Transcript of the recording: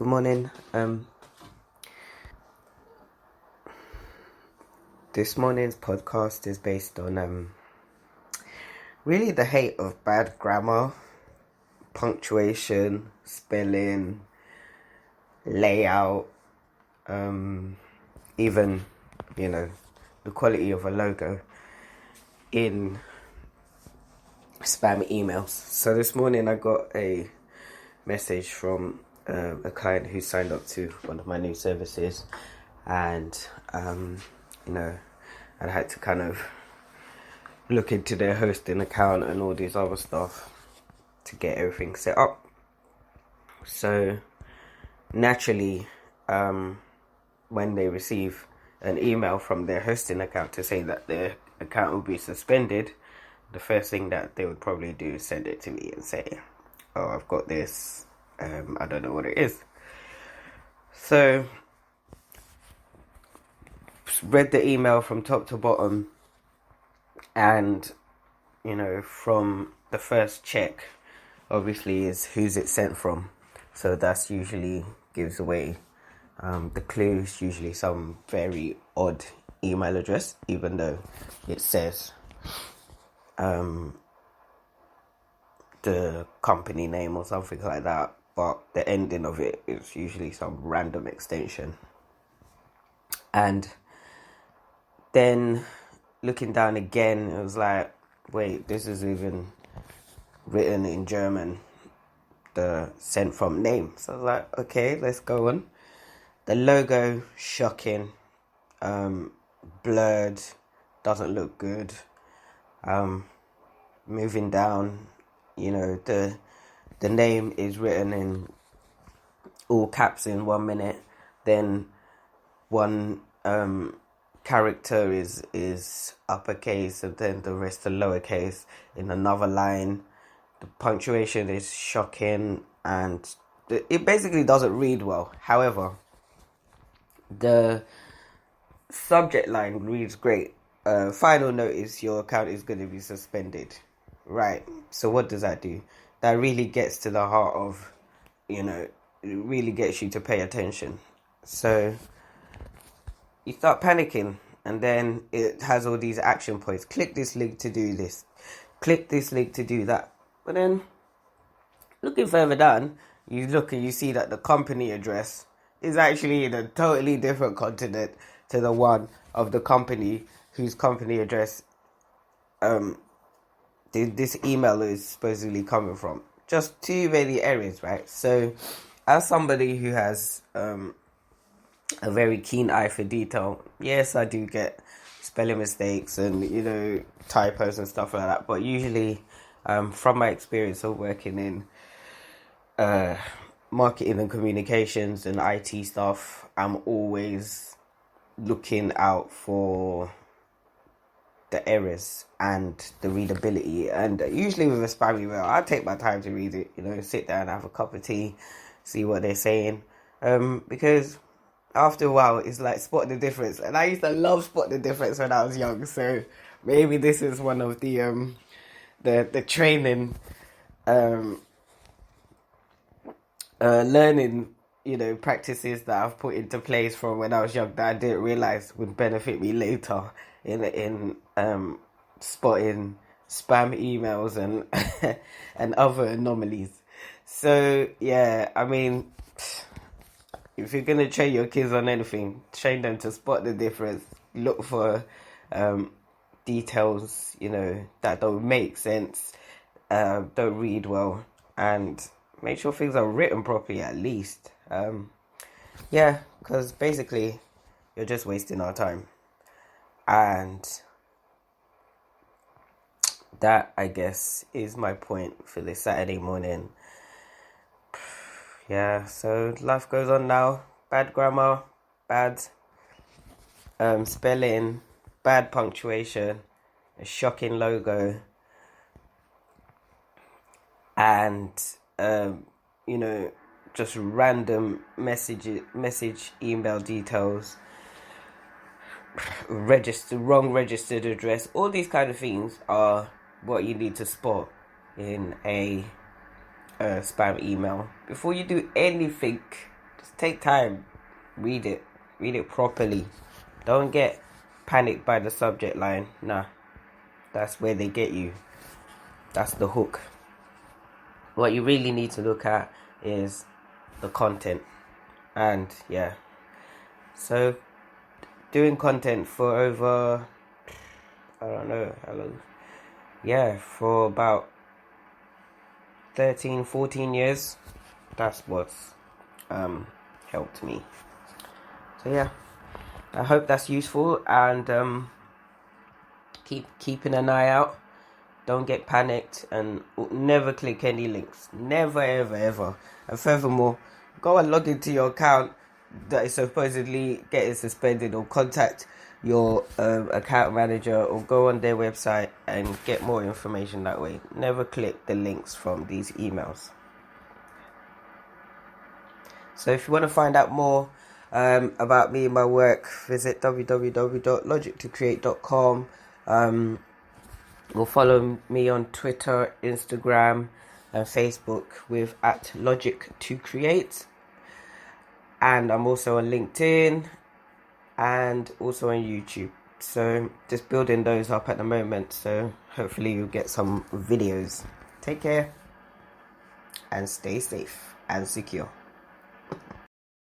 Good morning. This morning's podcast is based on really the hate of bad grammar, punctuation, spelling, layout, even the quality of a logo in spam emails. So this morning I got a message from a client who signed up to one of my new services, and I had to kind of look into their hosting account and all these other stuff to get everything set up. So naturally, when they receive an email from their hosting account to say that their account will be suspended, the first thing that they would probably do is send it to me and say, "Oh, I've got this. I don't know what it is." So read the email from top to bottom, and from the first check obviously is who's it sent from. So that's usually gives away the clues. Usually some very odd email address, even though it says the company name or something like that, but the ending of it is usually some random extension. And then looking down again, it was like, wait, this is even written in German, the sent from name. So I was like, okay, let's go on. The logo, shocking, blurred, doesn't look good. Moving down, the name is written in all caps in 1 minute, then one character is uppercase and then the rest are lowercase in another line. The punctuation is shocking and it basically doesn't read well. However, the subject line reads great. Final note is your account is going to be suspended. Right, so what does that do? That really gets to the heart of, it really gets you to pay attention. So you start panicking, and then it has all these action points. Click this link to do this. Click this link to do that. But then, looking further down, you look and you see that the company address is actually in a totally different continent to the one of the company whose company address this email is supposedly coming from. Just too many errors, right? So, as somebody who has a very keen eye for detail, yes, I do get spelling mistakes and typos and stuff like that, but usually from my experience of working in marketing and communications and IT stuff, I'm always looking out for the errors and the readability. And usually with a spam email, I take my time to read it, sit down, have a cup of tea, see what they're saying, because after a while, it's like spot the difference. And I used to love spot the difference when I was young. So maybe this is one of the training, learning, practices that I've put into place from when I was young that I didn't realize would benefit me later in spotting spam emails and and other anomalies. So yeah, I mean, if you're gonna train your kids on anything, train them to spot the difference. Look for details, that don't make sense, don't read well, and make sure things are written properly at least. Because basically, you're just wasting our time, and that, I guess, is my point for this Saturday morning. Yeah, so life goes on now. Bad grammar, bad spelling, bad punctuation, a shocking logo, and just random message email details, wrong registered address. All these kind of things are what you need to spot in a spam email. Before you do anything, Just take time, read it properly. Don't get panicked by the subject line. Nah, that's where they get you. That's the hook. What you really need to look at is the content. And yeah, so doing content for over, I don't know how long, yeah, for about 13-14 years. That's what's helped me. So yeah, I hope that's useful, and keeping an eye out. Don't get panicked, and never click any links. Never, ever, ever. And furthermore, go and log into your account that is supposedly getting suspended, or contact your account manager, or go on their website and get more information that way. Never click the links from these emails. So if you want to find out more about me and my work, visit www.logictocreate.com. Or follow me on Twitter, Instagram, and Facebook with @Logic2Create. And I'm also on LinkedIn and also on YouTube. So just building those up at the moment. So hopefully you'll get some videos. Take care and stay safe and secure.